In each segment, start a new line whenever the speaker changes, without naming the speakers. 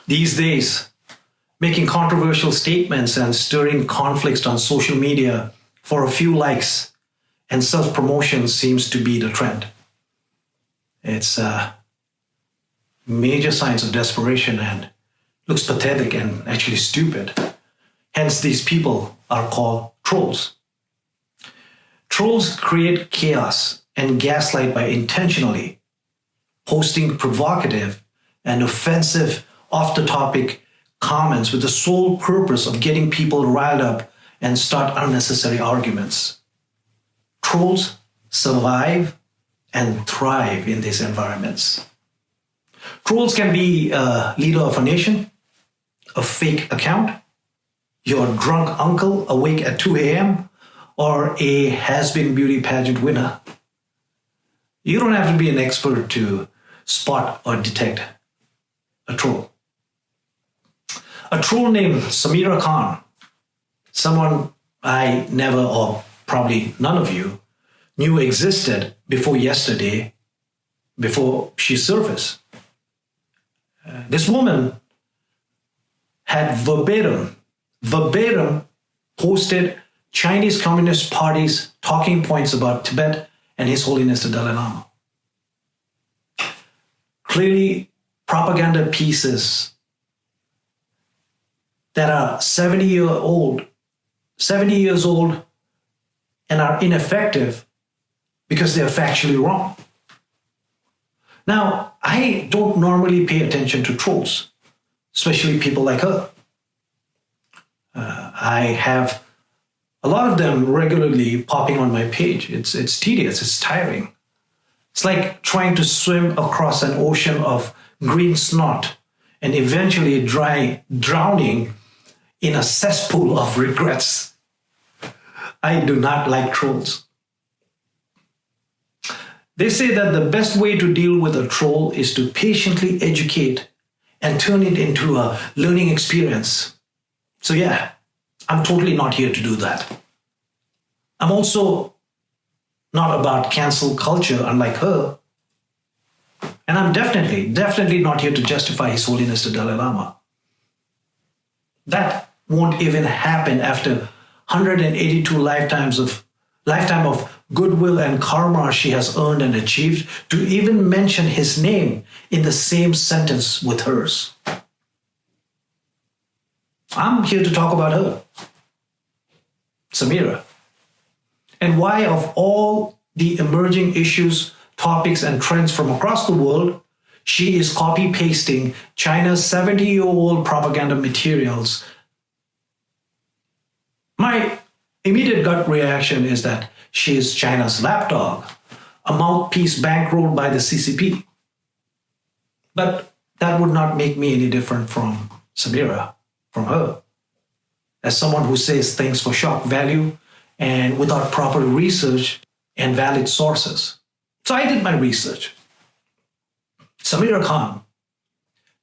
These days, making controversial statements and stirring conflicts on social media for a few likes and self-promotion seems to be the trend. It's major signs of desperation and looks pathetic and actually stupid. Hence, these people are called trolls. Trolls create chaos and gaslight by intentionally posting provocative and offensive off-the-topic comments with the sole purpose of getting people riled up and start unnecessary arguments. Trolls survive and thrive in these environments. Trolls can be a leader of a nation, a fake account, your drunk uncle awake at 2 a.m., or a has-been beauty pageant winner. You don't have to be an expert to spot or detect a troll. A troll named Sameera Khan, someone I never, or probably none of you, knew existed before yesterday, before she surfaced. This woman had verbatim posted Chinese Communist Party's talking points about Tibet and His Holiness the Dalai Lama. Clearly, propaganda pieces that are 70 years old and are ineffective because they are factually wrong. Now, I don't normally pay attention to trolls, especially people like her. I have a lot of them regularly popping on my page. It's tedious, it's tiring. It's like trying to swim across an ocean of green snot and eventually drowning in a cesspool of regrets. I do not like trolls. They say that the best way to deal with a troll is to patiently educate and turn it into a learning experience. So yeah, I'm totally not here to do that. I'm also not about cancel culture, unlike her. And I'm definitely not here to justify His Holiness the Dalai Lama. That won't even happen after 182 lifetime of goodwill and karma she has earned and achieved to even mention his name in the same sentence with hers. I'm here to talk about her, Sameera, and why of all the emerging issues, topics, and trends from across the world, she is copy-pasting China's 70-year-old propaganda materials. My immediate gut reaction is that she is China's lapdog, a mouthpiece bankrolled by the CCP. But that would not make me any different from Sameera, from her, as someone who says things for shock value and without proper research and valid sources. So I did my research. Sameera Khan,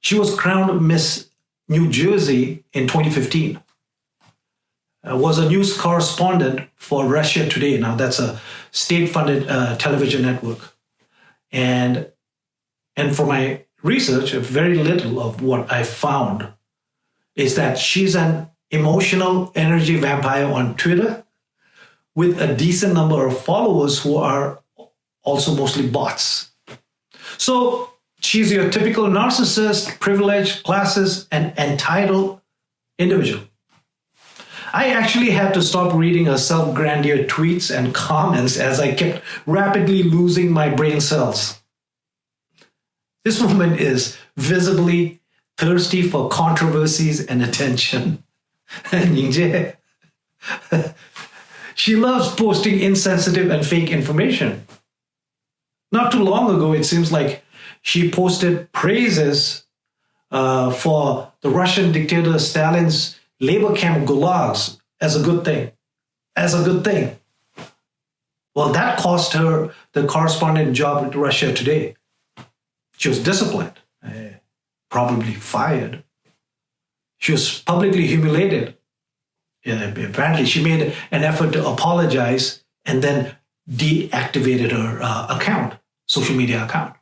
she was crowned Miss New Jersey in 2015. Was a news correspondent for Russia Today. Now that's a state-funded television network. And for my research, very little of what I found is that she's an emotional energy vampire on Twitter with a decent number of followers who are also mostly bots. So she's your typical narcissist, privileged, classist, and entitled individual. I actually had to stop reading her self-grandeur tweets and comments as I kept rapidly losing my brain cells. This woman is visibly thirsty for controversies and attention. She loves posting insensitive and fake information. Not too long ago, it seems like she posted praises for the Russian dictator Stalin's labor camp gulags as a good thing. Well, that cost her the correspondent job at Russia Today. She was disciplined, probably fired. She was publicly humiliated. Apparently, she made an effort to apologize and then deactivated her account, social media account.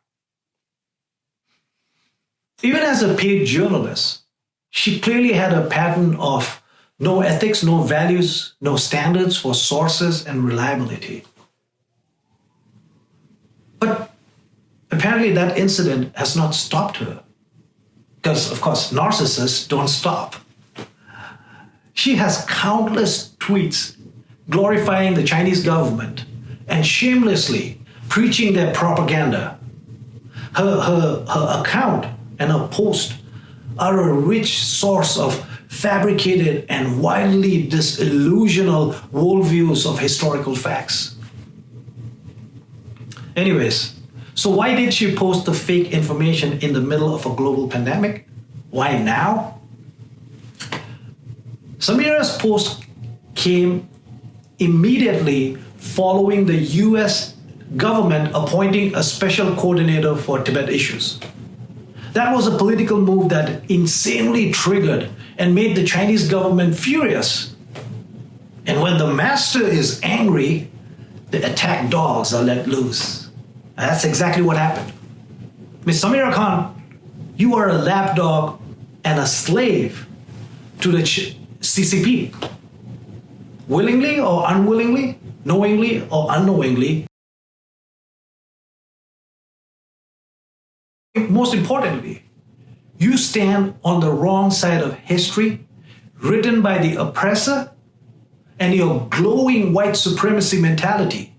Even as a paid journalist, she clearly had a pattern of no ethics, no values, no standards for sources and reliability. But apparently that incident has not stopped her. Because, of course, narcissists don't stop. She has countless tweets glorifying the Chinese government and shamelessly preaching their propaganda. Her account and her post are a rich source of fabricated and wildly disillusional worldviews of historical facts. Anyways, so why did she post the fake information in the middle of a global pandemic? Why now? Sameera's post came immediately following the US government appointing a special coordinator for Tibet issues. That was a political move that insanely triggered and made the Chinese government furious. And when the master is angry, the attack dogs are let loose. And that's exactly what happened. Ms. Sameera Khan, you are a lapdog and a slave to the CCP. Willingly or unwillingly, knowingly or unknowingly. Most importantly, you stand on the wrong side of history, written by the oppressor, and your glowing white supremacy mentality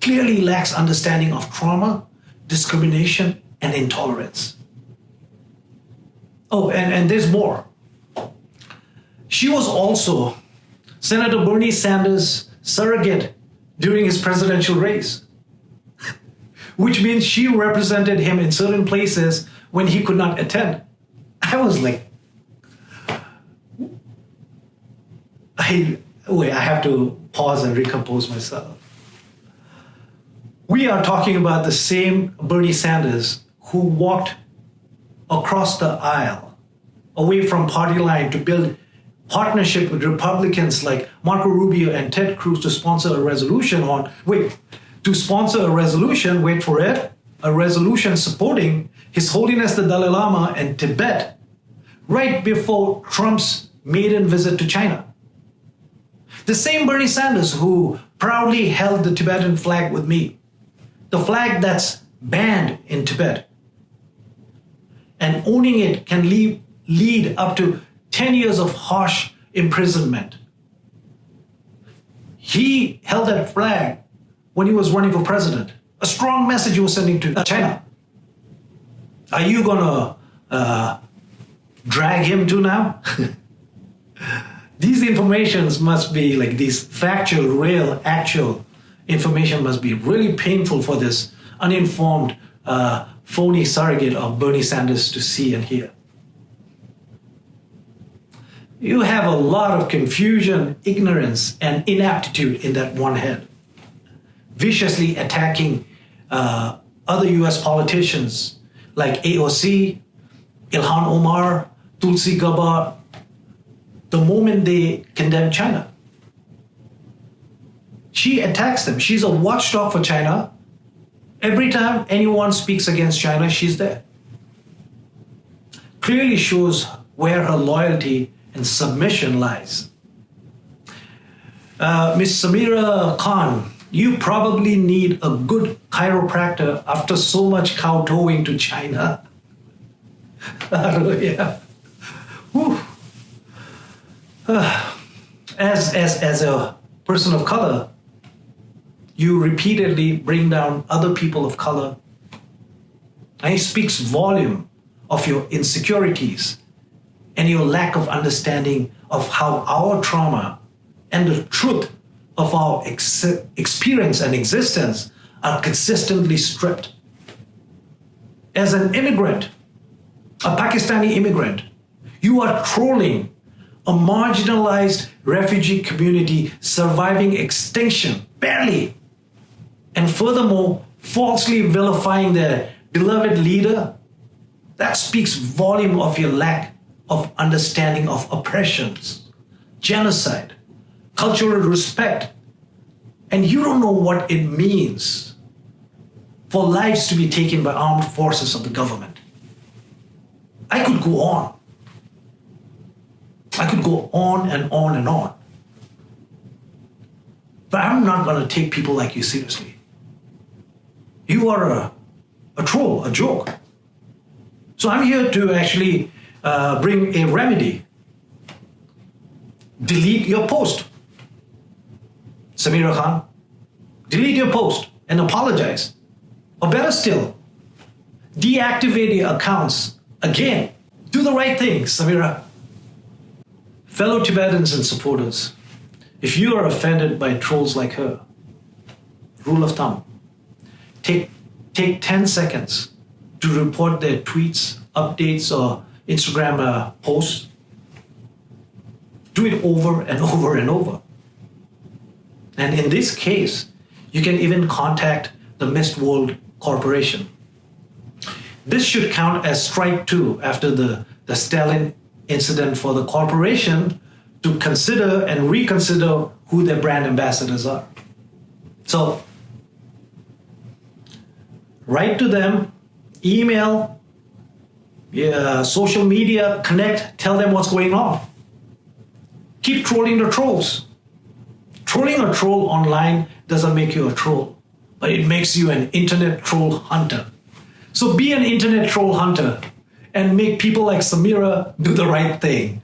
clearly lacks understanding of trauma, discrimination, and intolerance. Oh, and there's more. She was also Senator Bernie Sanders' surrogate during his presidential race, which means she represented him in certain places when he could not attend. I was like, I have to pause and recompose myself. We are talking about the same Bernie Sanders who walked across the aisle away from party line to build partnership with Republicans like Marco Rubio and Ted Cruz to sponsor a resolution wait for it, a resolution supporting His Holiness the Dalai Lama and Tibet right before Trump's maiden visit to China. The same Bernie Sanders who proudly held the Tibetan flag with me, the flag that's banned in Tibet. And owning it can lead up to 10 years of harsh imprisonment. He held that flag when he was running for president. A strong message he was sending to China. Are you gonna drag him to now? These informations must be like these factual, real, actual information must be really painful for this uninformed, phony surrogate of Bernie Sanders to see and hear. You have a lot of confusion, ignorance, and inaptitude in that one head, viciously attacking other US politicians like AOC, Ilhan Omar, Tulsi Gabbard, the moment they condemn China. She attacks them. She's a watchdog for China. Every time anyone speaks against China, she's there. Clearly shows where her loyalty and submission lies. Ms. Sameera Khan, you probably need a good chiropractor after so much kowtowing to China. Yeah. Whew. As a person of color, you repeatedly bring down other people of color. And it speaks volume of your insecurities and your lack of understanding of how our trauma and the truth of our experience and existence are consistently stripped. As an immigrant, a Pakistani immigrant, you are trolling a marginalized refugee community surviving extinction, barely, and furthermore, falsely vilifying their beloved leader. That speaks volume of your lack of understanding of oppressions, genocide, cultural respect, and you don't know what it means for lives to be taken by armed forces of the government. I could go on. I could go on and on and on. But I'm not going to take people like you seriously. You are a troll, a joke. So I'm here to actually bring a remedy. Delete your post. Sameera Khan, delete your post and apologize. Or better still, deactivate your accounts again. Do the right thing, Sameera. Fellow Tibetans and supporters, if you are offended by trolls like her, rule of thumb, take 10 seconds to report their tweets, updates, or Instagram posts. Do it over and over and over. And in this case, you can even contact the Mist World Corporation. This should count as strike 2 after the Stalin incident for the corporation to consider and reconsider who their brand ambassadors are. So, write to them, email, social media, connect, tell them what's going on. Keep trolling the trolls. Trolling a troll online doesn't make you a troll, but it makes you an internet troll hunter. So be an internet troll hunter and make people like Sameera do the right thing.